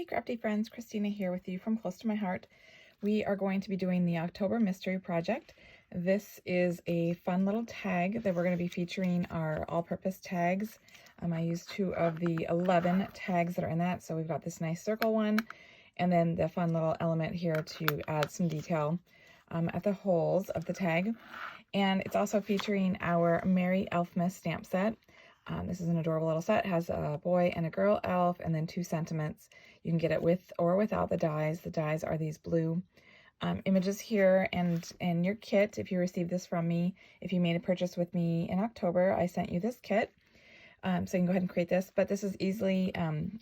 Hey crafty friends, Christina here with you from Close to My Heart. We are going to be doing the October Mystery Project. This is a fun little tag that we're going to be featuring our all-purpose tags. I used 2 of the 11 tags that are in that, so we've got this nice circle one, and then the fun little element here to add some detail at the holes of the tag. And it's also featuring our Merry Elfmas stamp set. This is an adorable little set. It has a boy and a girl elf and then 2 sentiments. You can get it with or without the dies. The dies are these blue images here, and in your kit, if you received this from me, if you made a purchase with me in October, I sent you this kit. So you can go ahead and create this, but this is easily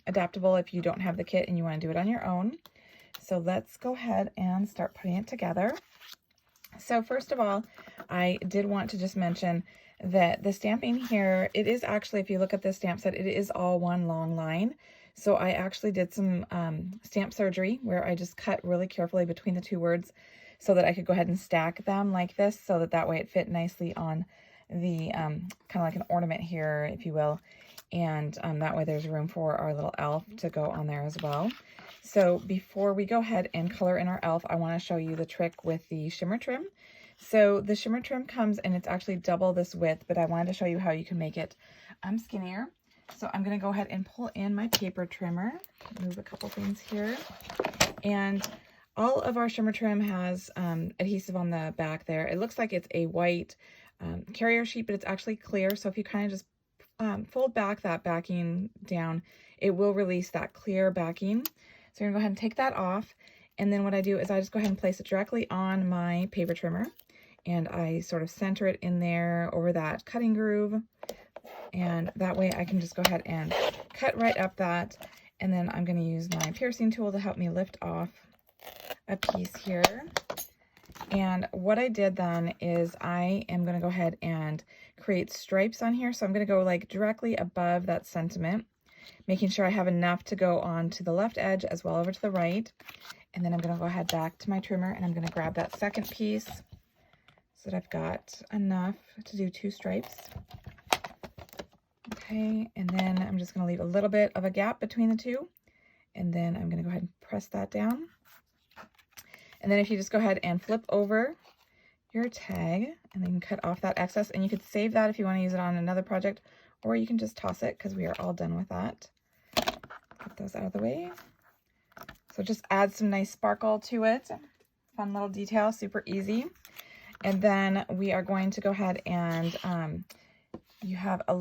adaptable if you don't have the kit and you want to do it on your own. So let's go ahead and start putting it together. So first of all, I did want to just mention that the stamping here, it is actually, if you look at this stamp set, it is all one long line. So I actually did some stamp surgery where I just cut really carefully between the 2 words so that I could go ahead and stack them like this, so that way it fit nicely on the kind of like an ornament here, if you will. And that way there's room for our little elf to go on there as well. So before we go ahead and color in our elf, I want to show you the trick with the shimmer trim. So the shimmer trim comes and it's actually double this width, but I wanted to show you how you can make it skinnier. So I'm going to go ahead and pull in my paper trimmer, move a couple things here. And all of our shimmer trim has adhesive on the back there. It looks like it's a white carrier sheet, but it's actually clear. So if you kind of just fold back that backing down, it will release that clear backing. So you're gonna go ahead and take that off. And then what I do is I just go ahead and place it directly on my paper trimmer. And I sort of center it in there over that cutting groove. And that way I can just go ahead and cut right up that. And then I'm gonna use my piercing tool to help me lift off a piece here. And what I did then is I am going to go ahead and create stripes on here. So I'm going to go like directly above that sentiment, making sure I have enough to go on to the left edge as well over to the right. And then I'm going to go ahead back to my trimmer and I'm going to grab that second piece so that I've got enough to do 2 stripes. Okay, and then I'm just going to leave a little bit of a gap between the 2. And then I'm going to go ahead and press that down. And then if you just go ahead and flip over your tag and then cut off that excess, and you could save that if you want to use it on another project, or you can just toss it because we are all done with that. Get those out of the way. So just add some nice sparkle to it. Fun little detail, super easy. And then we are going to go ahead and you have the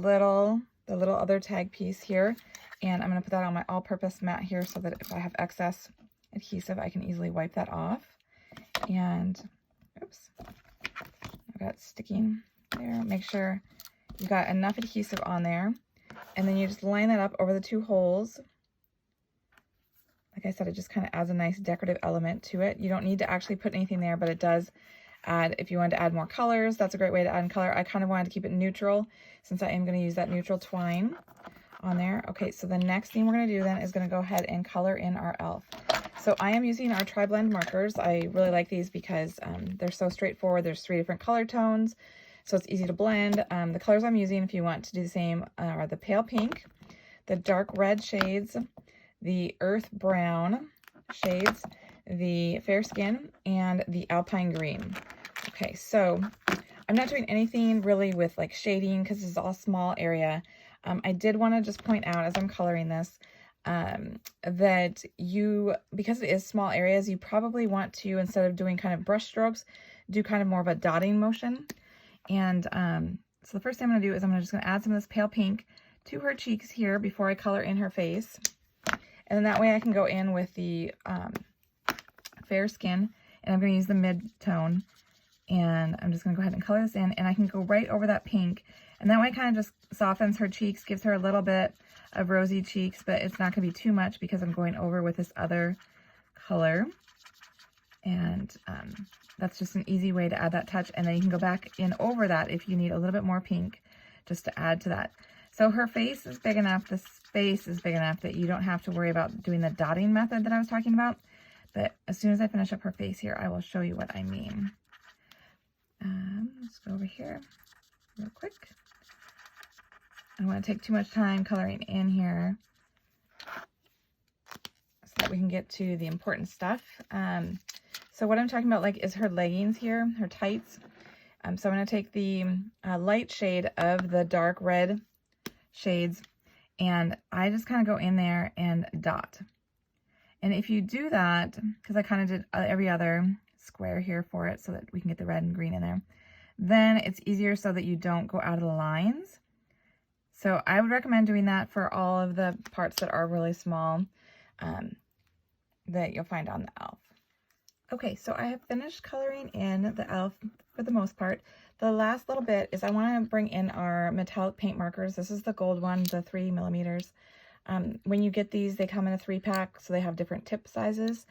little other tag piece here, and I'm going to put that on my all-purpose mat here so that if I have excess adhesive, I can easily wipe that off. And oops, I got sticking there. Make sure you got enough adhesive on there, and then you just line that up over the 2 holes. Like I said, it just kind of adds a nice decorative element to it. You don't need to actually put anything there, but it does add, if you wanted to add more colors, that's a great way to add in color. I kind of wanted to keep it neutral since I am going to use that neutral twine on there. Okay, so the next thing we're going to do then is going to go ahead and color in our elf. So I am using our Tri-Blend markers. I really like these because they're so straightforward. There's 3 different color tones, so it's easy to blend. The colors I'm using, if you want to do the same, are the pale pink, the dark red shades, the earth brown shades, the fair skin, and the alpine green. Okay, so I'm not doing anything really with like shading because this is all small area. I did want to just point out as I'm coloring this that because it is small areas, you probably want to, instead of doing kind of brush strokes, do kind of more of a dotting motion. And so the first thing I'm going to do is I'm just going to add some of this pale pink to her cheeks here before I color in her face. And then that way I can go in with the fair skin, and I'm going to use the mid-tone. And I'm just going to go ahead and color this in, and I can go right over that pink. And that way it kind of just softens her cheeks, gives her a little bit of rosy cheeks, but it's not going to be too much because I'm going over with this other color. And that's just an easy way to add that touch. And then you can go back in over that if you need a little bit more pink just to add to that. So her face is big enough, the space is big enough that you don't have to worry about doing the dotting method that I was talking about. But as soon as I finish up her face here, I will show you what I mean. Let's go over here real quick. I don't want to take too much time coloring in here. So that, we can get to the important stuff. So what I'm talking about, like, is her leggings here, her tights. So I'm going to take the light shade of the dark red shades, and I just kind of go in there and dot. And if you do that, because I kind of did every other square here for it so that we can get the red and green in there, then it's easier so that you don't go out of the lines. So I would recommend doing that for all of the parts that are really small that you'll find on the elf. Okay, so I have finished coloring in the elf for the most part. The last little bit is I want to bring in our metallic paint markers. This is the gold one, the 3mm. When you get these, they come in a 3-pack, so they have different tip sizes.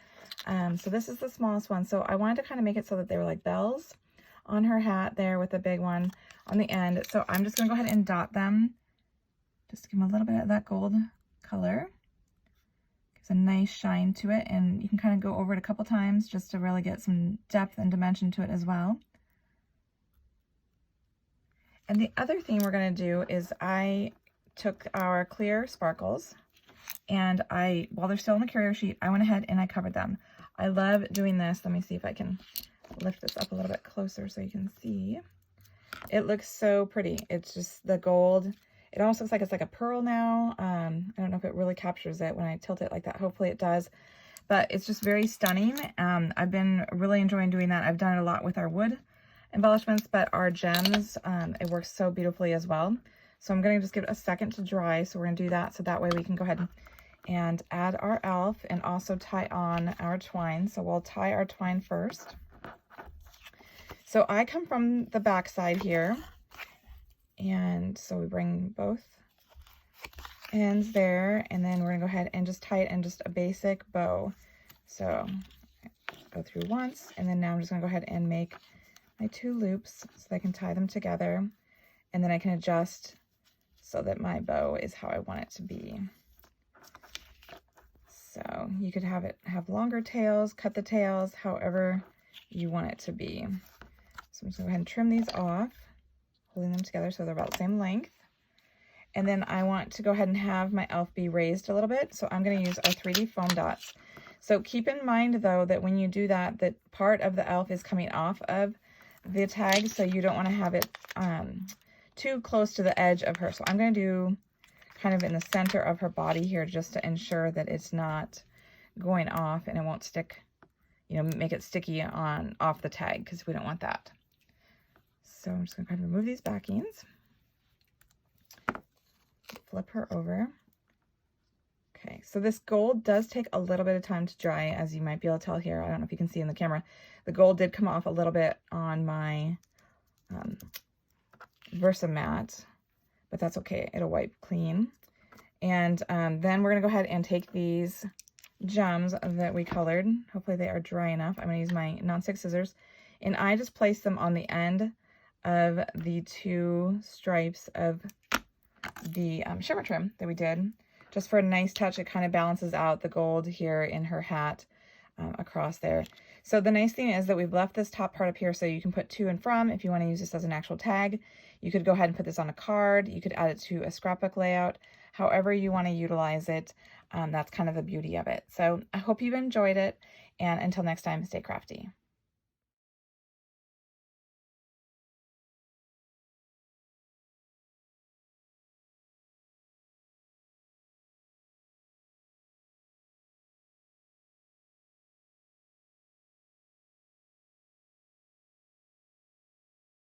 So this is the smallest one. So I wanted to kind of make it so that they were like bells on her hat there with the big one on the end. So I'm just going to go ahead and dot them. Just to give them a little bit of that gold color. Gives a nice shine to it, and you can kind of go over it a couple times just to really get some depth and dimension to it as well. And the other thing we're going to do is I took our clear sparkles, and while they're still on the carrier sheet, I went ahead and I covered them. I love doing this. Let me see if I can lift this up a little bit closer so you can see. It looks so pretty. It's just the gold. It almost looks like it's like a pearl now. I don't know if it really captures it when I tilt it like that. Hopefully it does. But it's just very stunning. I've been really enjoying doing that. I've done it a lot with our wood embellishments, but our gems, it works so beautifully as well. So I'm going to just give it a second to dry. So we're going to do that so that way we can go ahead and add our elf and also tie on our twine. So we'll tie our twine first. So I come from the back side here. And so we bring both ends there, and then we're gonna go ahead and just tie it in just a basic bow. So go through once, and then now I'm just gonna go ahead and make my 2 loops so that I can tie them together, and then I can adjust so that my bow is how I want it to be. So you could have longer tails, cut the tails, however you want it to be. So I'm just gonna go ahead and trim these off, holding them together so they're about the same length. And then I want to go ahead and have my elf be raised a little bit. So I'm going to use our 3D foam dots. So keep in mind though that when you do that, that part of the elf is coming off of the tag. So you don't want to have it too close to the edge of her. So I'm going to do kind of in the center of her body here just to ensure that it's not going off and it won't stick, you know, make it sticky off the tag, because we don't want that. So I'm just going to kind of remove these backings, flip her over. Okay, so this gold does take a little bit of time to dry, as you might be able to tell here. I don't know if you can see in the camera. The gold did come off a little bit on my Versamat, but that's okay. It'll wipe clean. And then we're going to go ahead and take these gems that we colored. Hopefully they are dry enough. I'm going to use my nonstick scissors, and I just place them on the end of the 2 stripes of the shimmer trim that we did, just for a nice touch. It kind of balances out the gold here in her hat across there. So the nice thing is that we've left this top part up here so you can put to and from if you want to use this as an actual tag. You could go ahead and put this on a card. You could add it to a scrapbook layout, however you want to utilize it. That's kind of the beauty of it. So I hope you've enjoyed it, and until next time, stay crafty.